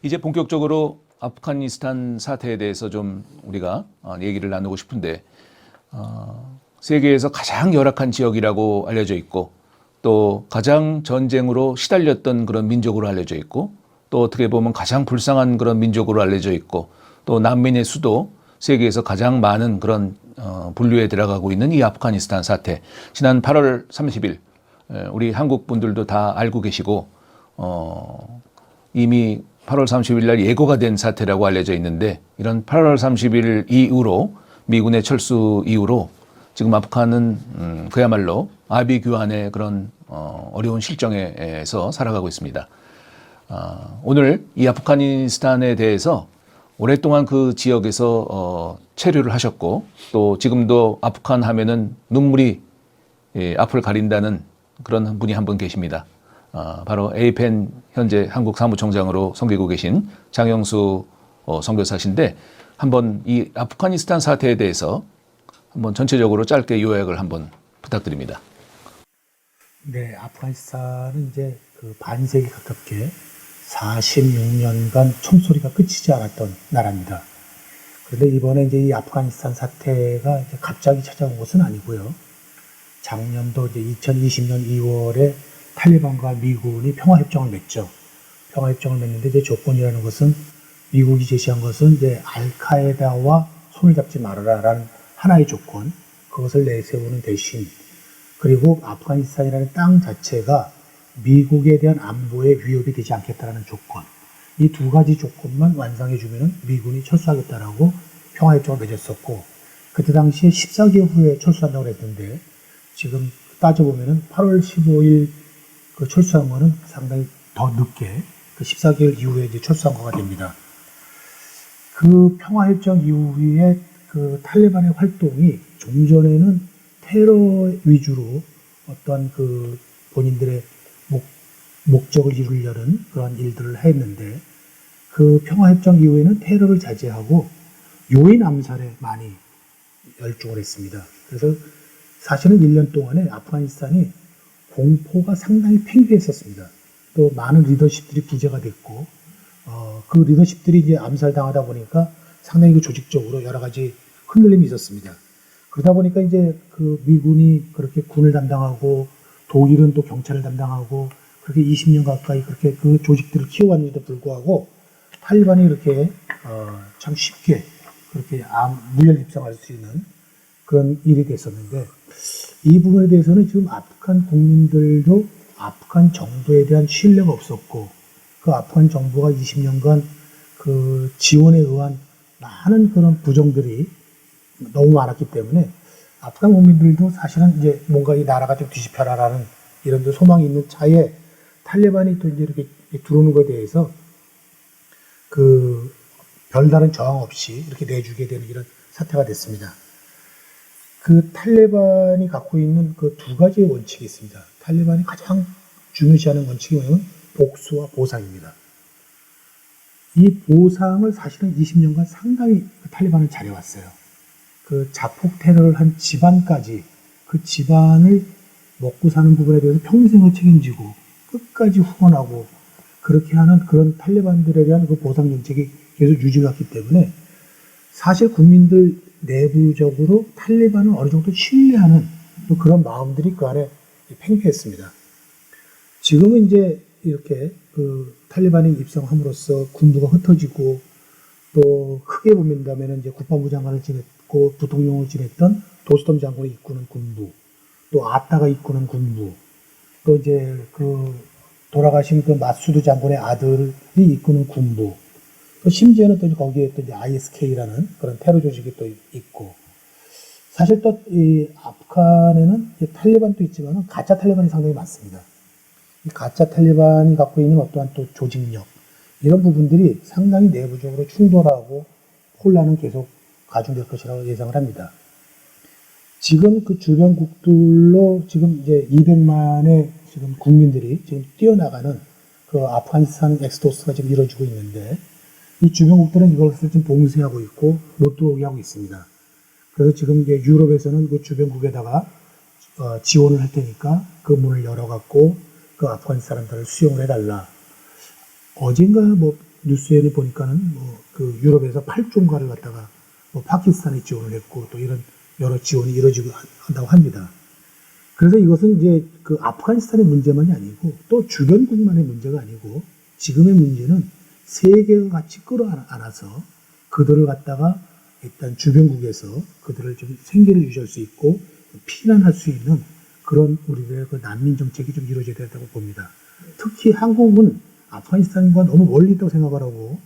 이제 본격적으로 아프가니스탄 사태에 대해서 좀 우리가 얘기를 나누고 싶은데, 세계에서 가장 열악한 지역이라고 알려져 있고, 또 가장 전쟁으로 시달렸던 그런 민족으로 알려져 있고, 또 어떻게 보면 가장 불쌍한 그런 민족으로 알려져 있고, 또 난민의 수도, 세계에서 가장 많은 그런 분류에 들어가고 있는 이 아프가니스탄 사태. 지난 8월 30일 우리 한국 분들도 다 알고 계시고 이미 8월 30일 날 예고가 된 사태라고 알려져 있는데, 이런 8월 30일 이후로 미군의 철수 이후로 지금 아프간은 그야말로 아비규환의 그런 어려운 실정에서 살아가고 있습니다. 오늘 이 아프가니스탄에 대해서 오랫동안 그 지역에서 체류를 하셨고, 또 지금도 아프간 하면은 눈물이 앞을 가린다는 그런 분이 한 분 계십니다. 바로 에이펜 현재 한국 사무총장으로 섬기고 계신 장영수 선교사신데, 한번 이 아프가니스탄 사태에 대해서 한번 전체적으로 짧게 요약을 한번 부탁드립니다. 네, 아프가니스탄은 이제 그 반세기 가깝게 46년간 총소리가 끝이지 않았던 나라입니다. 그런데 이번에 이제 이 아프가니스탄 사태가 이제 갑자기 찾아온 것은 아니고요. 작년도 이제 2020년 2월에 탈리반과 미군이 평화협정을 맺죠. 평화협정을 맺는데 이제 조건이라는 것은, 미국이 제시한 것은 이제 알카에다와 손을 잡지 말아라라는 하나의 조건, 그것을 내세우는 대신, 그리고 아프가니스탄이라는 땅 자체가 미국에 대한 안보에 위협이 되지 않겠다라는 조건, 이 두 가지 조건만 완성해주면 미군이 철수하겠다라고 평화협정을 맺었었고, 그때 당시에 14개월 후에 철수한다고 했는데, 지금 따져보면 8월 15일 그 철수한 거는 상당히 더 늦게, 그 14개월 이후에 이제 철수한 거가 됩니다. 그 평화협정 이후에 그 탈레반의 활동이 종전에는 테러 위주로 어떤 그 본인들의 목적을 이루려는 그런 일들을 했는데, 그 평화협정 이후에는 테러를 자제하고 요인 암살에 많이 열중을 했습니다. 그래서 사실은 1년 동안에 아프가니스탄이 공포가 상당히 팽배했었습니다. 또 많은 리더십들이 부재가 됐고, 그 리더십들이 이제 암살당하다 보니까 상당히 그 조직적으로 여러 가지 흔들림이 있었습니다. 그러다 보니까 이제 그 미군이 그렇게 군을 담당하고, 독일은 또 경찰을 담당하고, 그렇게 20년 가까이 그렇게 그 조직들을 키워왔는데도 불구하고 탈리반이 이렇게 참 쉽게 그렇게 무혈 입성할 수 있는 그런 일이 됐었는데, 이 부분에 대해서는 지금 아프간 국민들도 아프간 정부에 대한 신뢰가 없었고, 그 아프간 정부가 20년간 그 지원에 의한 많은 그런 부정들이 너무 많았기 때문에 아프간 국민들도 사실은 이제 뭔가 이 나라가 좀 뒤집혀라라는 이런 소망이 있는 차에 탈레반이 또 이제 이렇게 들어오는 것에 대해서 그 별다른 저항 없이 이렇게 내주게 되는 이런 사태가 됐습니다. 그 탈레반이 갖고 있는 그 두 가지의 원칙이 있습니다. 탈레반이 가장 중요시하는 원칙이 뭐냐면 복수와 보상입니다. 이 보상을 사실은 20년간 상당히 그 탈레반은 잘해왔어요. 그 자폭 테러를 한 집안까지, 그 집안을 먹고 사는 부분에 대해서 평생을 책임지고 끝까지 후원하고 그렇게 하는 그런 탈레반들에 대한 그 보상 정책이 계속 유지해왔기 때문에 사실 국민들 내부적으로 탈레반을 어느 정도 신뢰하는 또 그런 마음들이 그 안에 팽배했습니다. 지금은 이제 이렇게 그 탈레반이 입성함으로써 군부가 흩어지고, 또 크게 보면다면 이제 국방부 장관을 지냈고 부통령을 지냈던 도스톰 장군이 이끄는 군부, 또 아따가 이끄는 군부, 또 이제 그 돌아가신 그 마수드 장군의 아들이 이끄는 군부, 또 심지어는 또 거기에 또 이제 ISK라는 그런 테러 조직이 또 있고, 사실 또 이 아프간에는 탈레반도 있지만 가짜 탈레반이 상당히 많습니다. 이 가짜 탈레반이 갖고 있는 어떠한 또 조직력, 이런 부분들이 상당히 내부적으로 충돌하고 혼란은 계속 가중될 것이라고 예상을 합니다. 지금 그 주변국들로 지금 이제 200만의 지금 국민들이 지금 뛰어나가는 그 아프가니스탄 엑스도스가 지금 이루어지고 있는데, 이 주변국들은 이것을 지금 봉쇄하고 있고 못 들어오게 하고 있습니다. 그래서 지금 이제 유럽에서는 그 주변국에다가 지원을 할 테니까 그 문을 열어갖고 그 아프간 사람들을 수용을 해달라. 어젠가 뭐 뉴스에는 보니까는 뭐 그 유럽에서 8종가를 갖다가 뭐 파키스탄에 지원을 했고 또 이런 여러 지원이 이루어지고 한다고 합니다. 그래서 이것은 이제 그 아프가니스탄의 문제만이 아니고 또 주변국만의 문제가 아니고 지금의 문제는 세계가 같이 끌어안아서 그들을 갖다가 일단 주변국에서 그들을 좀 생계를 유지할 수 있고 피난할 수 있는 그런 우리들의 그 난민 정책이 좀 이루어져야 된다고 봅니다. 특히 한국은 아프가니스탄과 너무 멀리 있다고 생각을 하고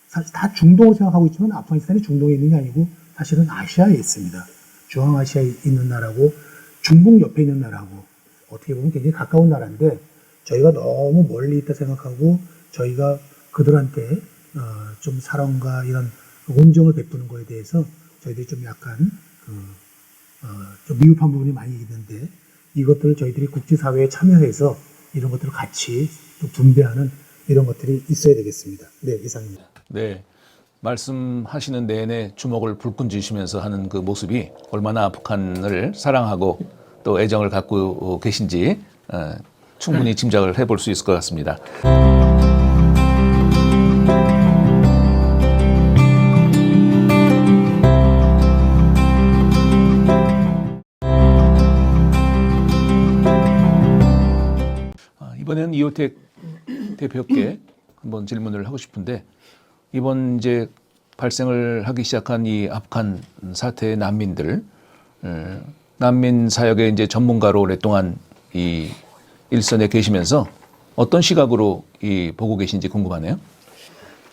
사실 다 중동으로 생각하고 있지만 아프가니스탄이 중동에 있는 게 아니고 사실은 아시아에 있습니다. 중앙아시아에 있는 나라고 중국 옆에 있는 나라고 어떻게 보면 굉장히 가까운 나라인데 저희가 너무 멀리 있다 생각하고 저희가 그들한테 좀 사랑과 이런 온정을 베푸는 거에 대해서 저희들이 좀 약간 좀 미흡한 부분이 많이 있는데 이것들을 저희들이 국제사회에 참여해서 이런 것들을 같이 좀 분배하는 이런 것들이 있어야 되겠습니다. 네, 이상입니다. 네. 말씀하시는 내내 주먹을 불끈 쥐시면서 하는 그 모습이 얼마나 아프간을 사랑하고 또 애정을 갖고 계신지 충분히 짐작을 해볼 수 있을 것 같습니다. 이번에는 이호택 대표께 한번 질문을 하고 싶은데 이번 이제 발생을 하기 시작한 이 아프간 사태의 난민들, 난민 사역의 이제 전문가로 오랫동안 이 일선에 계시면서 어떤 시각으로 보고 계신지 궁금하네요.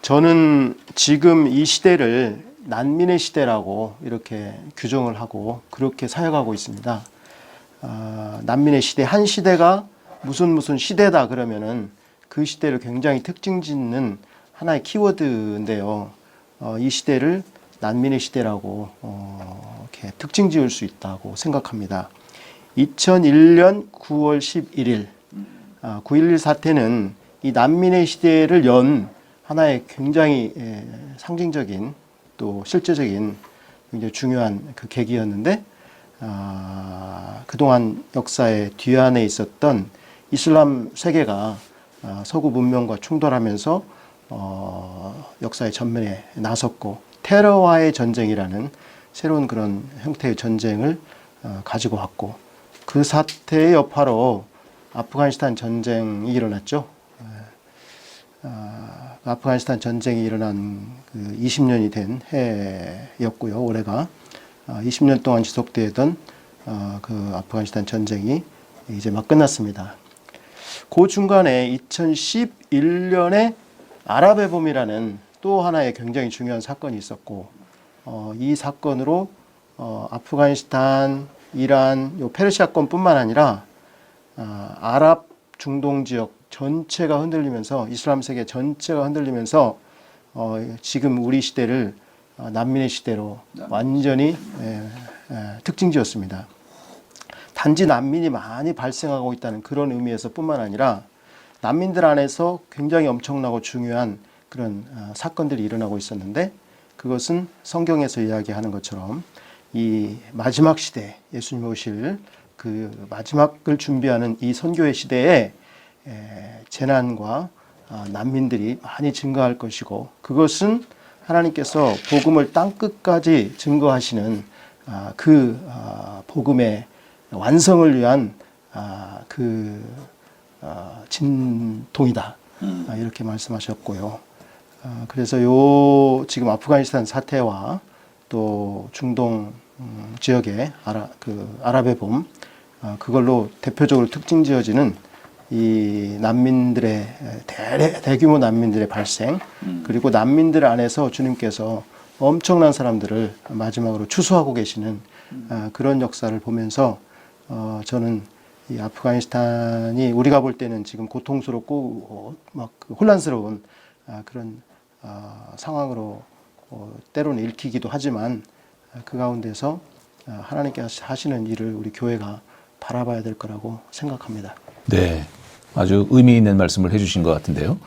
저는 지금 이 시대를 난민의 시대라고 이렇게 규정을 하고 그렇게 사역하고 있습니다. 난민의 시대, 한 시대가 무슨 시대다 그러면은 그 시대를 굉장히 특징 짓는 하나의 키워드인데요. 이 시대를 난민의 시대라고 이렇게 특징 지을 수 있다고 생각합니다. 2001년 9월 11일 9.11 사태는 이 난민의 시대를 연 하나의 굉장히 상징적인 또 실제적인 굉장히 중요한 그 계기였는데 그동안 역사의 뒤안에 있었던 이슬람 세계가 서구 문명과 충돌하면서 역사의 전면에 나섰고 테러와의 전쟁이라는 새로운 그런 형태의 전쟁을 가지고 왔고 그 사태의 여파로 아프가니스탄 전쟁이 일어났죠. 아프가니스탄 전쟁이 일어난 그 20년이 된 해였고요. 올해가 20년 동안 지속되던 그 아프가니스탄 전쟁이 이제 막 끝났습니다. 그 중간에 2011년에 아랍의 봄이라는 또 하나의 굉장히 중요한 사건이 있었고 이 사건으로 아프가니스탄, 이란, 요 페르시아권뿐만 아니라 아랍 중동 지역 전체가 흔들리면서 이슬람 세계 전체가 흔들리면서 지금 우리 시대를 난민의 시대로 완전히 특징지었습니다. 단지 난민이 많이 발생하고 있다는 그런 의미에서 뿐만 아니라 난민들 안에서 굉장히 엄청나고 중요한 그런 사건들이 일어나고 있었는데 그것은 성경에서 이야기하는 것처럼 이 마지막 시대 예수님 오실 그 마지막을 준비하는 이 선교의 시대에 재난과 난민들이 많이 증가할 것이고 그것은 하나님께서 복음을 땅끝까지 증거하시는 그 복음의 완성을 위한 진통이다 이렇게 말씀하셨고요. 그래서 지금 아프가니스탄 사태와 또 중동 지역의 아랍의 봄 그걸로 대표적으로 특징 지어지는 이 난민들의 대규모 난민들의 발생 그리고 난민들 안에서 주님께서 엄청난 사람들을 마지막으로 추수하고 계시는 그런 역사를 보면서 저는 이 아프가니스탄이 우리가 볼 때는 지금 고통스럽고 막 혼란스러운 그런 상황으로 때로는 읽히기도 하지만 그 가운데서 하나님께서 하시는 일을 우리 교회가 바라봐야 될 거라고 생각합니다. 네, 아주 의미 있는 말씀을 해주신 것 같은데요.